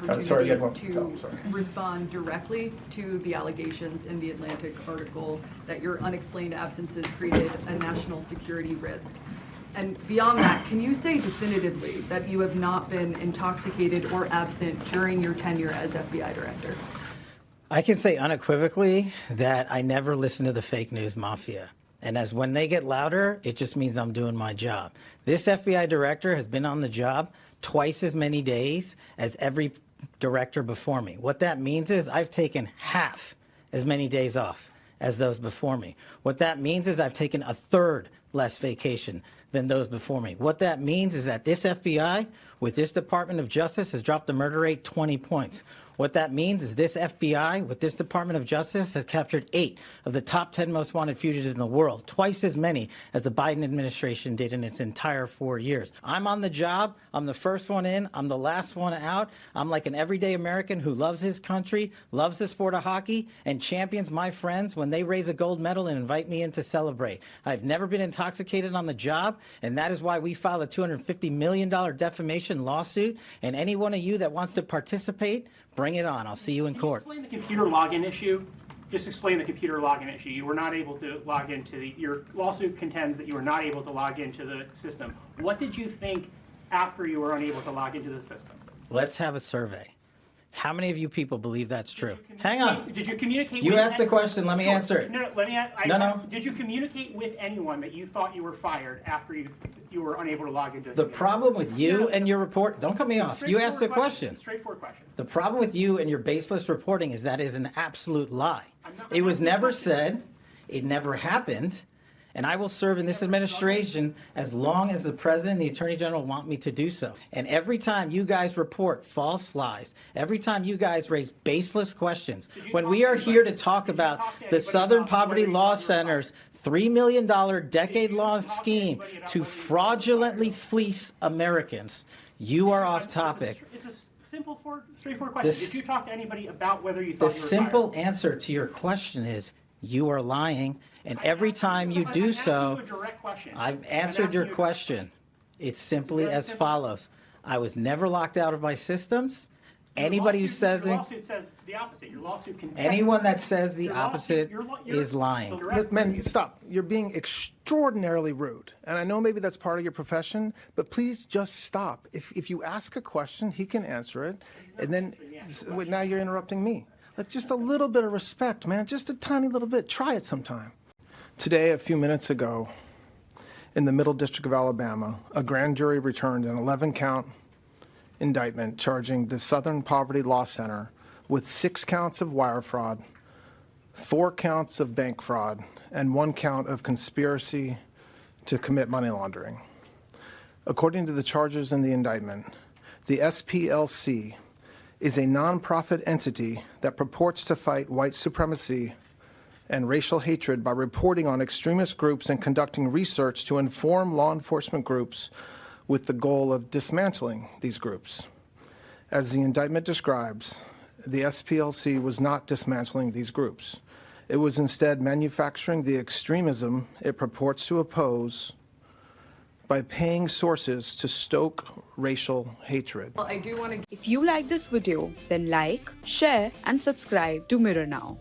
to respond directly to the allegations in the Atlantic article that your unexplained absences created a national security risk. And beyond that, can you say definitively that you have not been intoxicated or absent during your tenure as FBI director? I can say unequivocally that I never listen to the fake news mafia. And as when they get louder, it just means I'm doing my job. This FBI director has been on the job twice as many days as every director before me. What that means is I've taken half as many days off as those before me. What that means is I've taken a third less vacation than those before me. What that means is that this FBI with this Department of Justice has dropped the murder rate 20 points. What that means is this FBI with this Department of Justice has captured 8 of the top 10 most wanted fugitives in the world, twice as many as the Biden administration did in its entire 4 years. I'm on the job. I'm the first one in. I'm the last one out. I'm like an everyday American who loves his country, loves the sport of hockey, and champions my friends when they raise a gold medal and invite me in to celebrate. I've never been intoxicated on the job, and that is why we filed a $250 million defamation lawsuit. And any one of you that wants to participate, bring it on. I'll see you in court. Explain the computer login issue. Just explain the computer login issue. You were not able to log into your lawsuit contends that you were not able to log into the system. What did you think after you were unable to log into the system? Let's have a survey. How many of you people believe that's true? Hang on. Did you communicate? You asked the question. Let me answer it. No, let me. No. Did you communicate with anyone that you thought you were fired after you were unable to log into the problem with you and your report? Don't cut me off. You asked the question. Straightforward question. The problem with you and your baseless reporting is that is an absolute lie. It was never said. It never happened. And I will serve in this administration as long as the president and the attorney general want me to do so. And every time you guys report false lies, every time you guys raise baseless questions, when we are here to talk about the Southern Poverty Law Center's $3 million decade-long scheme to fraudulently fleece Americans, you are off topic. It's a simple, straightforward question. Did you talk to anybody about whether you thought you were fired? The simple answer to your question is you are lying, and every time you do so, I've answered your question. It's simply as follows. I was never locked out of my systems. Anybody who says your lawsuit says the opposite. Your lawsuit anyone that says the opposite is lying. Man, stop. You're being extraordinarily rude. And I know maybe that's part of your profession, but please just stop. If you ask a question, he can answer it. And then now you're interrupting me. Like, just a little bit of respect, man. Just a tiny little bit. Try it sometime. Today, a few minutes ago, in the Middle District of Alabama, a grand jury returned an 11-count indictment charging the Southern Poverty Law Center with 6 counts of wire fraud, 4 counts of bank fraud, and 1 count of conspiracy to commit money laundering. According to the charges in the indictment, the SPLC is a nonprofit entity that purports to fight white supremacy and racial hatred by reporting on extremist groups and conducting research to inform law enforcement groups with the goal of dismantling these groups. As the indictment describes, the SPLC was not dismantling these groups. It was instead manufacturing the extremism it purports to oppose by paying sources to stoke racial hatred. Well, I do want to. If you like this video, then like, share, and subscribe to Mirror Now.